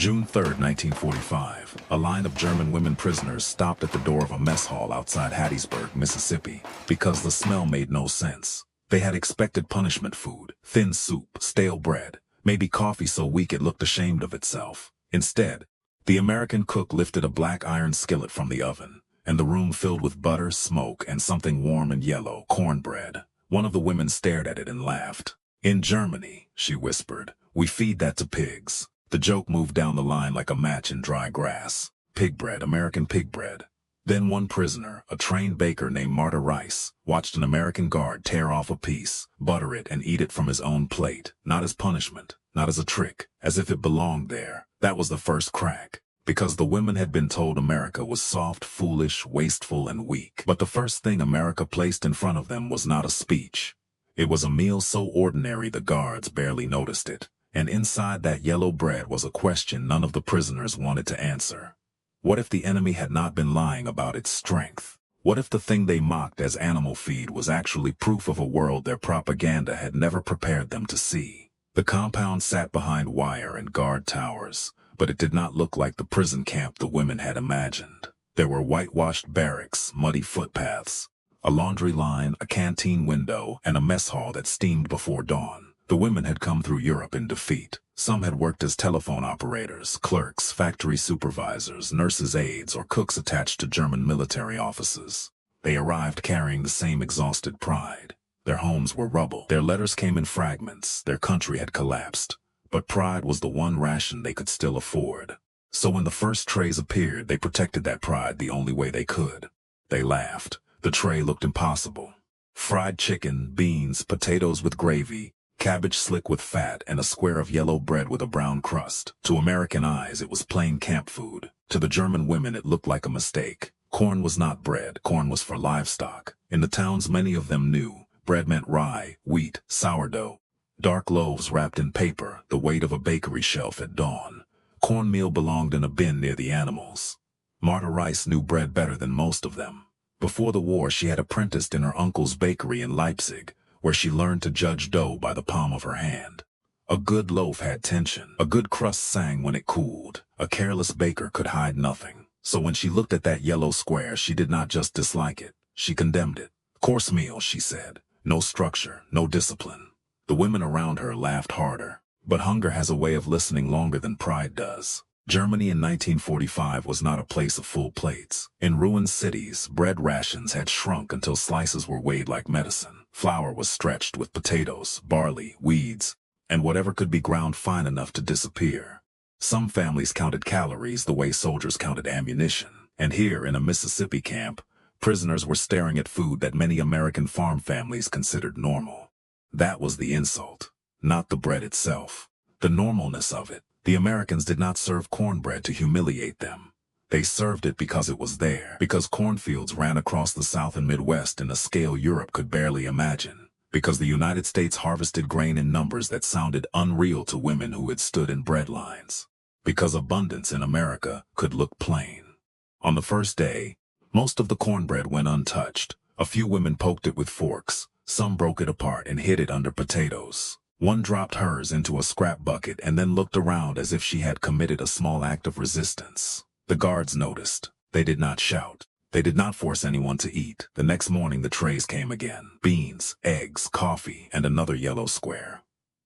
June 3, 1945, a line of German women prisoners stopped at the door of a mess hall outside Hattiesburg, Mississippi, because the smell made no sense. They had expected punishment food, thin soup, stale bread, maybe coffee so weak it looked ashamed of itself. Instead, the American cook lifted a black iron skillet from the oven, and the room filled with butter, smoke, and something warm and yellow, cornbread. One of the women stared at it and laughed. "In Germany," she whispered, "we feed that to pigs." The joke moved down the line like a match in dry grass. Pig bread, American pig bread. Then one prisoner, a trained baker named Marta Reiss, watched an American guard tear off a piece, butter it, and eat it from his own plate, not as punishment, not as a trick, as if it belonged there. That was the first crack, because the women had been told America was soft, foolish, wasteful, and weak. But the first thing America placed in front of them was not a speech. It was a meal so ordinary the guards barely noticed it. And inside that yellow bread was a question none of the prisoners wanted to answer. What if the enemy had not been lying about its strength? What if the thing they mocked as animal feed was actually proof of a world their propaganda had never prepared them to see? The compound sat behind wire and guard towers, but it did not look like the prison camp the women had imagined. There were whitewashed barracks, muddy footpaths, a laundry line, a canteen window, and a mess hall that steamed before dawn. The women had come through Europe in defeat. Some had worked as telephone operators, clerks, factory supervisors, nurses' aides, or cooks attached to German military offices. They arrived carrying the same exhausted pride. Their homes were rubble. Their letters came in fragments. Their country had collapsed. But pride was the one ration they could still afford. So when the first trays appeared, they protected that pride the only way they could. They laughed. The tray looked impossible. Fried chicken, beans, potatoes with gravy, cabbage slick with fat, and a square of yellow bread with a brown crust. To American eyes, it was plain camp food. To the German women, it looked like a mistake. Corn was not bread. Corn was for livestock. In the towns many of them knew, bread meant rye, wheat, sourdough. Dark loaves wrapped in paper, the weight of a bakery shelf at dawn. Cornmeal belonged in a bin near the animals. Marta Reiss knew bread better than most of them. Before the war, she had apprenticed in her uncle's bakery in Leipzig, where she learned to judge dough by the palm of her hand. A good loaf had tension. A good crust sang when it cooled. A careless baker could hide nothing. So when she looked at that yellow square, she did not just dislike it. She condemned it. Coarse meal, she said. No structure, no discipline. The women around her laughed harder. But hunger has a way of listening longer than pride does. Germany in 1945 was not a place of full plates. In ruined cities, bread rations had shrunk until slices were weighed like medicine. Flour was stretched with potatoes, barley, weeds, and whatever could be ground fine enough to disappear. Some families counted calories the way soldiers counted ammunition. And here in a Mississippi camp, prisoners were staring at food that many American farm families considered normal. That was the insult, not the bread itself. The normalness of it. The Americans did not serve cornbread to humiliate them. They served it because it was there, because cornfields ran across the South and Midwest in a scale Europe could barely imagine, because the United States harvested grain in numbers that sounded unreal to women who had stood in bread lines, because abundance in America could look plain. On the first day, most of the cornbread went untouched. A few women poked it with forks, some broke it apart and hid it under potatoes. One dropped hers into a scrap bucket and then looked around as if she had committed a small act of resistance. The guards noticed. They did not shout. They did not force anyone to eat. The next morning the trays came again. Beans, eggs, coffee, and another yellow square.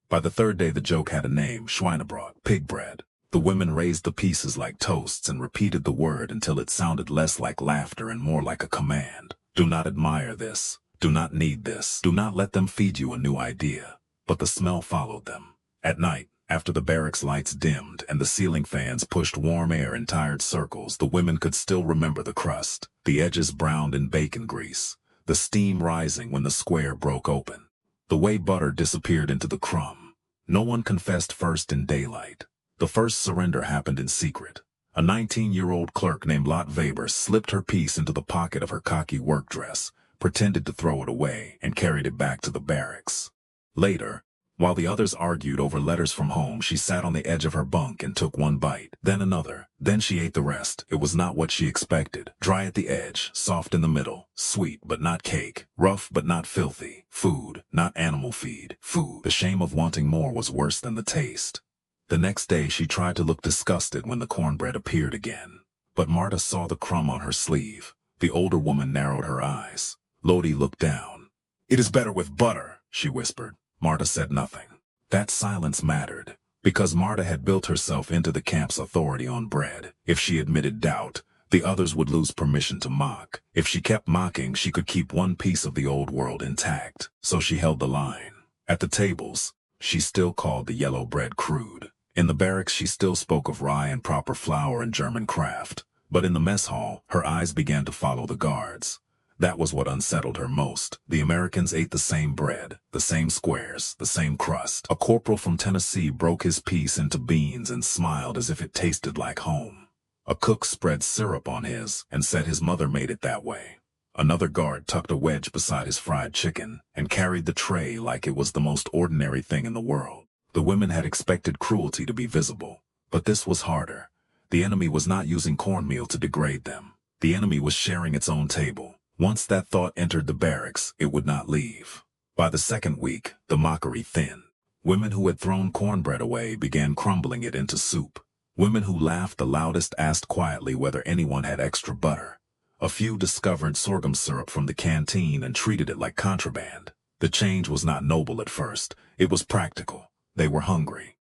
By the third day the joke had a name, Schweinebrot, pig bread. The women raised the pieces like toasts and repeated the word until it sounded less like laughter and more like a command. Do not admire this. Do not need this. Do not let them feed you a new idea. But the smell followed them. At night, after the barracks lights dimmed and the ceiling fans pushed warm air in tired circles, the women could still remember the crust, the edges browned in bacon grease, the steam rising when the square broke open, the way butter disappeared into the crumb. No one confessed first in daylight. The first surrender happened in secret. A 19-year-old clerk named Lotte Weber slipped her piece into the pocket of her khaki work dress, pretended to throw it away, and carried it back to the barracks. Later, while the others argued over letters from home, she sat on the edge of her bunk and took one bite, then another. Then she ate the rest. It was not what she expected. Dry at the edge, soft in the middle, sweet but not cake, rough but not filthy. Food, not animal feed. Food. The shame of wanting more was worse than the taste. The next day she tried to look disgusted when the cornbread appeared again. But Marta saw the crumb on her sleeve. The older woman narrowed her eyes. Lodi looked down. "It is better with butter," she whispered. Marta said nothing. That silence mattered, because Marta had built herself into the camp's authority on bread. If she admitted doubt, the others would lose permission to mock. If she kept mocking, she could keep one piece of the old world intact. So she held the line. At the tables, she still called the yellow bread crude. In the barracks, she still spoke of rye and proper flour and German craft. But in the mess hall, her eyes began to follow the guards. That was what unsettled her most. The Americans ate the same bread, the same squares, the same crust. A corporal from Tennessee broke his piece into beans and smiled as if it tasted like home. A cook spread syrup on his and said his mother made it that way. Another guard tucked a wedge beside his fried chicken and carried the tray like it was the most ordinary thing in the world. The women had expected cruelty to be visible, but this was harder. The enemy was not using cornmeal to degrade them. The enemy was sharing its own table. Once that thought entered the barracks, it would not leave. By the second week, the mockery thinned. Women who had thrown cornbread away began crumbling it into soup. Women who laughed the loudest asked quietly whether anyone had extra butter. A few discovered sorghum syrup from the canteen and treated it like contraband. The change was not noble at first. It was practical. They were hungry.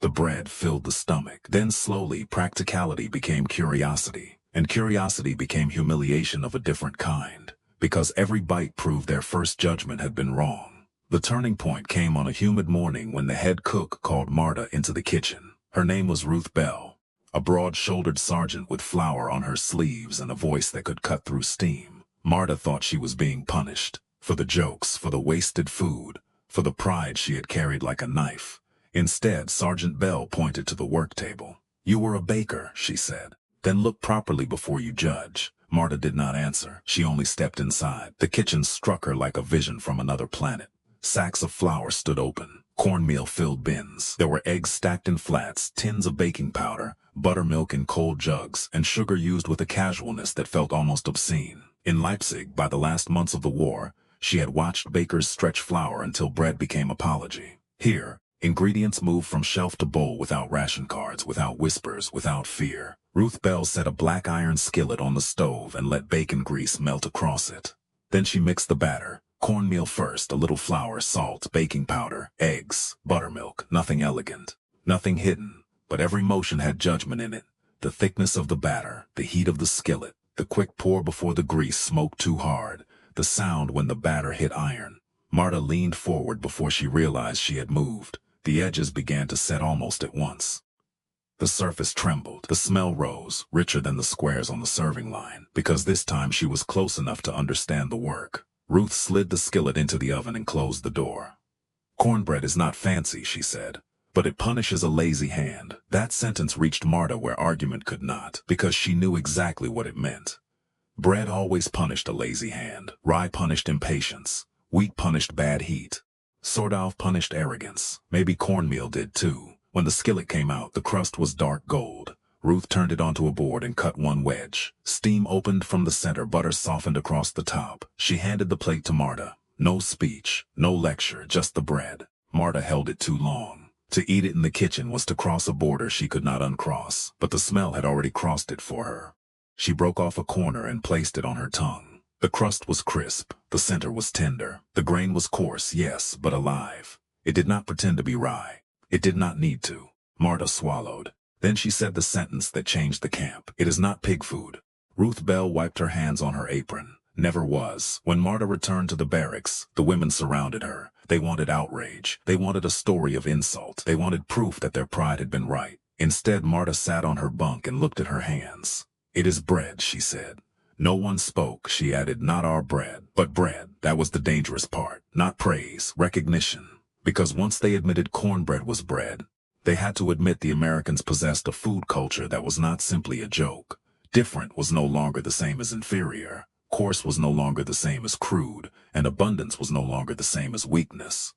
The bread filled the stomach. Then slowly, practicality became curiosity. And curiosity became humiliation of a different kind, because every bite proved their first judgment had been wrong. The turning point came on a humid morning when the head cook called Marta into the kitchen. Her name was Ruth Bell, a broad-shouldered sergeant with flour on her sleeves and a voice that could cut through steam. Marta thought she was being punished, for the jokes, for the wasted food, for the pride she had carried like a knife. Instead, Sergeant Bell pointed to the work table. "You were a baker," she said. "Then look properly before you judge." Marta did not answer. She only stepped inside. The kitchen struck her like a vision from another planet. Sacks of flour stood open. Cornmeal-filled bins. There were eggs stacked in flats, tins of baking powder, buttermilk in cold jugs, and sugar used with a casualness that felt almost obscene. In Leipzig, by the last months of the war, she had watched bakers stretch flour until bread became apology. Here, ingredients moved from shelf to bowl without ration cards, without whispers, without fear. Ruth Bell set a black iron skillet on the stove and let bacon grease melt across it. Then she mixed the batter. Cornmeal first, a little flour, salt, baking powder, eggs, buttermilk, nothing elegant, nothing hidden, but every motion had judgment in it. The thickness of the batter, the heat of the skillet, the quick pour before the grease smoked too hard, the sound when the batter hit iron. Marta leaned forward before she realized she had moved. The edges began to set almost at once. The surface trembled. The smell rose, richer than the squares on the serving line, because this time she was close enough to understand the work. Ruth slid the skillet into the oven and closed the door. "Cornbread is not fancy," she said, "but it punishes a lazy hand." That sentence reached Marta where argument could not, because she knew exactly what it meant. Bread always punished a lazy hand. Rye punished impatience. Wheat punished bad heat. Sourdough punished arrogance. Maybe cornmeal did too. When the skillet came out, the crust was dark gold. Ruth turned it onto a board and cut one wedge. Steam opened from the center, butter softened across the top. She handed the plate to Marta. No speech, no lecture, just the bread. Marta held it too long. To eat it in the kitchen was to cross a border she could not uncross, but the smell had already crossed it for her. She broke off a corner and placed it on her tongue. The crust was crisp, the center was tender. The grain was coarse, yes, but alive. It did not pretend to be rye. It did not need to. Marta swallowed. Then she said the sentence that changed the camp. "It is not pig food." Ruth Bell wiped her hands on her apron. Never was. When Marta returned to the barracks, the women surrounded her. They wanted outrage. They wanted a story of insult. They wanted proof that their pride had been right. Instead, Marta sat on her bunk and looked at her hands. "It is bread," she said. No one spoke. She added, "Not our bread, but bread." That was the dangerous part. Not praise, recognition. Because once they admitted cornbread was bread, they had to admit the Americans possessed a food culture that was not simply a joke. Different was no longer the same as inferior. Coarse was no longer the same as crude, and abundance was no longer the same as weakness.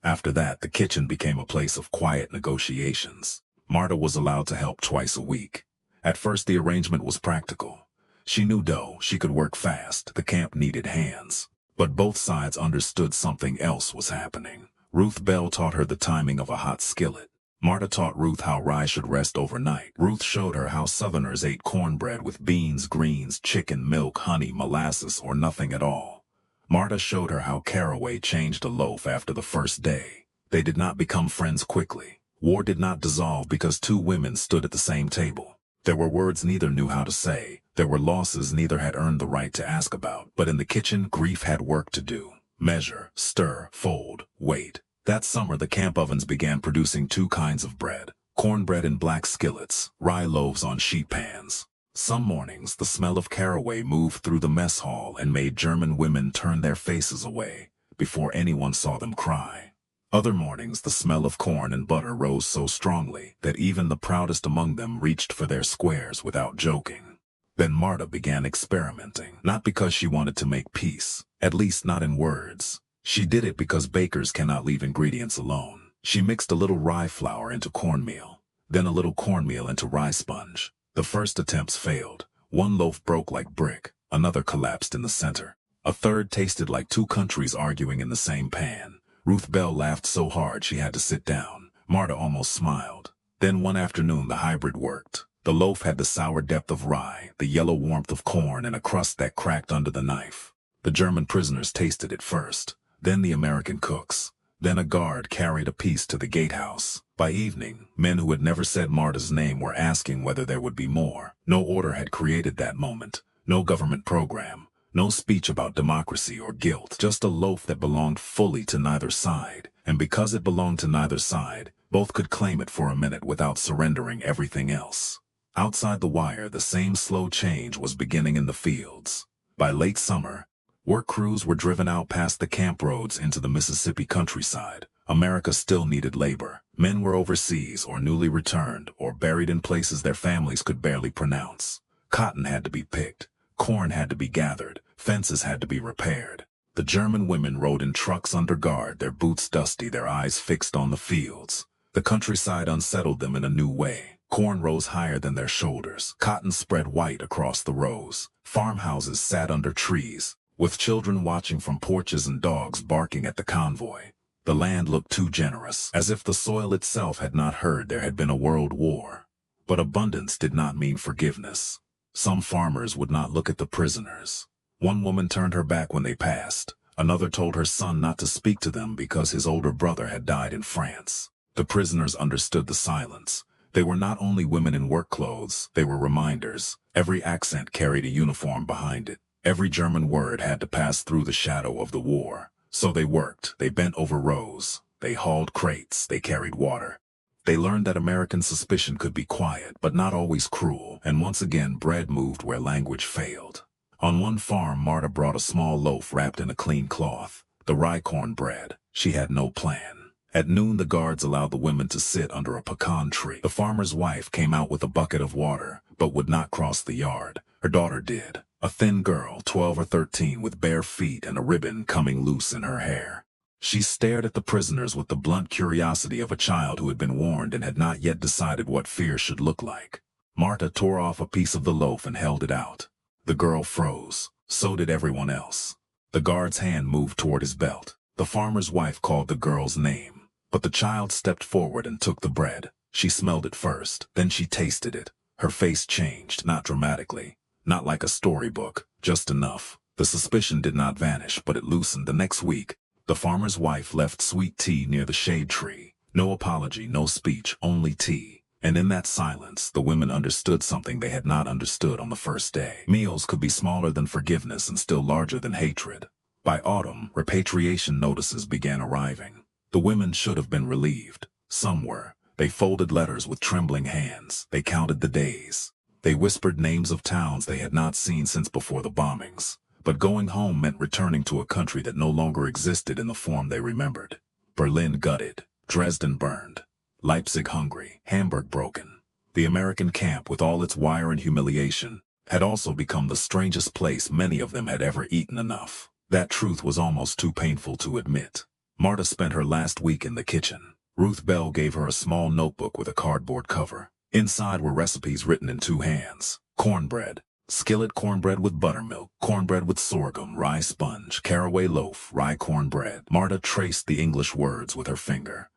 After that, the kitchen became a place of quiet negotiations. Marta was allowed to help twice a week. At first, the arrangement was practical. She knew dough, she could work fast, the camp needed hands. But both sides understood something else was happening. Ruth Bell taught her the timing of a hot skillet. Marta taught Ruth how rye should rest overnight. Ruth showed her how Southerners ate cornbread with beans, greens, chicken, milk, honey, molasses, or nothing at all. Marta showed her how caraway changed a loaf after the first day. They did not become friends quickly. War did not dissolve because two women stood at the same table. There were words neither knew how to say. There were losses neither had earned the right to ask about. But in the kitchen, grief had work to do. Measure, stir, fold, wait. That summer the camp ovens began producing two kinds of bread: cornbread in black skillets, rye loaves on sheet pans. Some mornings the smell of caraway moved through the mess hall and made German women turn their faces away before anyone saw them cry. Other mornings the smell of corn and butter rose so strongly that even the proudest among them reached for their squares without joking. Then Marta began experimenting, not because she wanted to make peace, at least not in words. She did it because bakers cannot leave ingredients alone. She mixed a little rye flour into cornmeal, then a little cornmeal into rye sponge. The first attempts failed. One loaf broke like brick, another collapsed in the center. A third tasted like two countries arguing in the same pan. Ruth Bell laughed so hard she had to sit down. Marta almost smiled. Then one afternoon the hybrid worked. The loaf had the sour depth of rye, the yellow warmth of corn, and a crust that cracked under the knife. The German prisoners tasted it first, then the American cooks. Then a guard carried a piece to the gatehouse. By evening, men who had never said Marta's name were asking whether there would be more. No order had created that moment. No government program. No speech about democracy or guilt. Just a loaf that belonged fully to neither side. And because it belonged to neither side, both could claim it for a minute without surrendering everything else. Outside the wire, the same slow change was beginning in the fields. By late summer, work crews were driven out past the camp roads into the Mississippi countryside. America still needed labor. Men were overseas or newly returned or buried in places their families could barely pronounce. Cotton had to be picked. Corn had to be gathered. Fences had to be repaired. The German women rode in trucks under guard, their boots dusty, their eyes fixed on the fields. The countryside unsettled them in a new way. Corn rose higher than their shoulders. Cotton spread white across the rows. Farmhouses sat under trees, with children watching from porches and dogs barking at the convoy. The land looked too generous, as if the soil itself had not heard there had been a world war. But abundance did not mean forgiveness. Some farmers would not look at the prisoners. One woman turned her back when they passed. Another told her son not to speak to them because his older brother had died in France. The prisoners understood the silence. They were not only women in work clothes, they were reminders. Every accent carried a uniform behind it. Every German word had to pass through the shadow of the war. So they worked, they bent over rows, they hauled crates, they carried water. They learned that American suspicion could be quiet, but not always cruel, and once again bread moved where language failed. On one farm, Marta brought a small loaf wrapped in a clean cloth, the rye corn bread. She had no plan. At noon, the guards allowed the women to sit under a pecan tree. The farmer's wife came out with a bucket of water, but would not cross the yard. Her daughter did. A thin girl, 12 or 13, with bare feet and a ribbon coming loose in her hair. She stared at the prisoners with the blunt curiosity of a child who had been warned and had not yet decided what fear should look like. Marta tore off a piece of the loaf and held it out. The girl froze. So did everyone else. The guard's hand moved toward his belt. The farmer's wife called the girl's name, but the child stepped forward and took the bread. She smelled it first, then she tasted it. Her face changed, not dramatically. Not like a storybook, just enough. The suspicion did not vanish, but it loosened. The next week, the farmer's wife left sweet tea near the shade tree. No apology, no speech, only tea. And in that silence, the women understood something they had not understood on the first day. Meals could be smaller than forgiveness and still larger than hatred. By autumn, repatriation notices began arriving. The women should have been relieved. Some were. They folded letters with trembling hands. They counted the days. They whispered names of towns they had not seen since before the bombings. But going home meant returning to a country that no longer existed in the form they remembered. Berlin gutted. Dresden burned. Leipzig hungry. Hamburg broken. The American camp, with all its wire and humiliation, had also become the strangest place many of them had ever eaten enough. That truth was almost too painful to admit. Marta spent her last week in the kitchen. Ruth Bell gave her a small notebook with a cardboard cover. Inside were recipes written in two hands. Cornbread. Skillet cornbread with buttermilk. Cornbread with sorghum, rye sponge. Caraway loaf, rye cornbread. Marta traced the English words with her finger.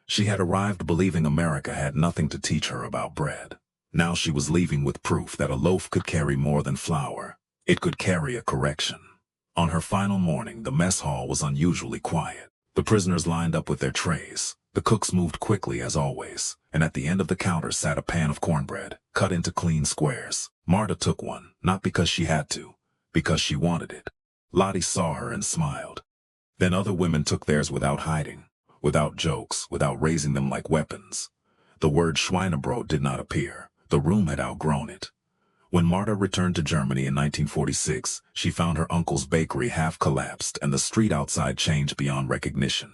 She had arrived believing America had nothing to teach her about bread. Now she was leaving with proof that a loaf could carry more than flour. It could carry a correction. On her final morning, the mess hall was unusually quiet. The prisoners lined up with their trays. The cooks moved quickly as always, and at the end of the counter sat a pan of cornbread, cut into clean squares. Marta took one, not because she had to, because she wanted it. Lottie saw her and smiled. Then other women took theirs without hiding, without jokes, without raising them like weapons. The word Schweinebrot did not appear. The room had outgrown it. When Marta returned to Germany in 1946, she found her uncle's bakery half collapsed and the street outside changed beyond recognition.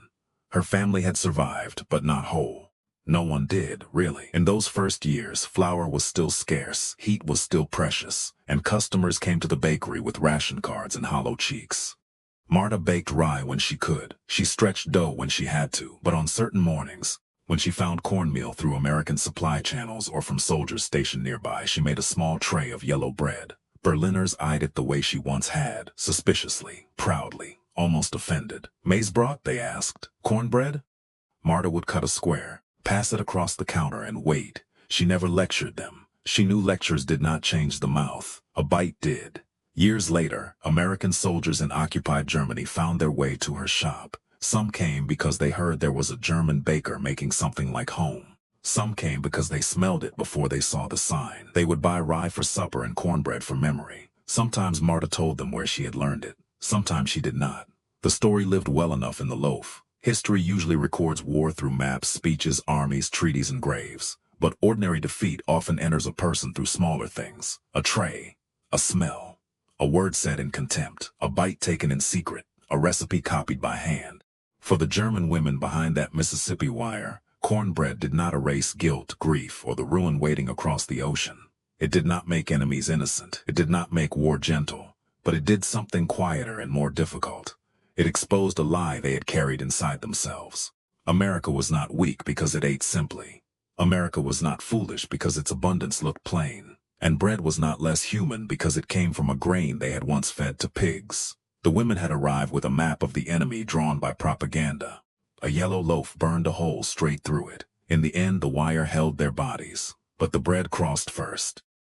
Her family had survived, but not whole. No one did, really. In those first years, flour was still scarce, heat was still precious, and customers came to the bakery with ration cards and hollow cheeks. Marta baked rye when she could. She stretched dough when she had to, but on certain mornings, when she found cornmeal through American supply channels or from soldiers stationed nearby, she made a small tray of yellow bread. Berliners eyed it the way she once had, suspiciously, proudly, almost offended. Maisbrot, they asked. Cornbread? Marta would cut a square, pass it across the counter and wait. She never lectured them. She knew lectures did not change the mouth. A bite did. Years later, American soldiers in occupied Germany found their way to her shop. Some came because they heard there was a German baker making something like home. Some came because they smelled it before they saw the sign. They would buy rye for supper and cornbread for memory. Sometimes Marta told them where she had learned it. Sometimes she did not. The story lived well enough in the loaf. History usually records war through maps, speeches, armies, treaties, and graves. But ordinary defeat often enters a person through smaller things. A tray, a smell, a word said in contempt, a bite taken in secret, a recipe copied by hand. For the German women behind that Mississippi wire, cornbread did not erase guilt, grief, or the ruin waiting across the ocean. It did not make enemies innocent. It did not make war gentle. But it did something quieter and more difficult. It exposed a lie they had carried inside themselves. America was not weak because it ate simply. America was not foolish because its abundance looked plain. And bread was not less human because it came from a grain they had once fed to pigs. The women had arrived with a map of the enemy drawn by propaganda. A yellow loaf burned a hole straight through it. In the end, the wire held their bodies. But the bread crossed first.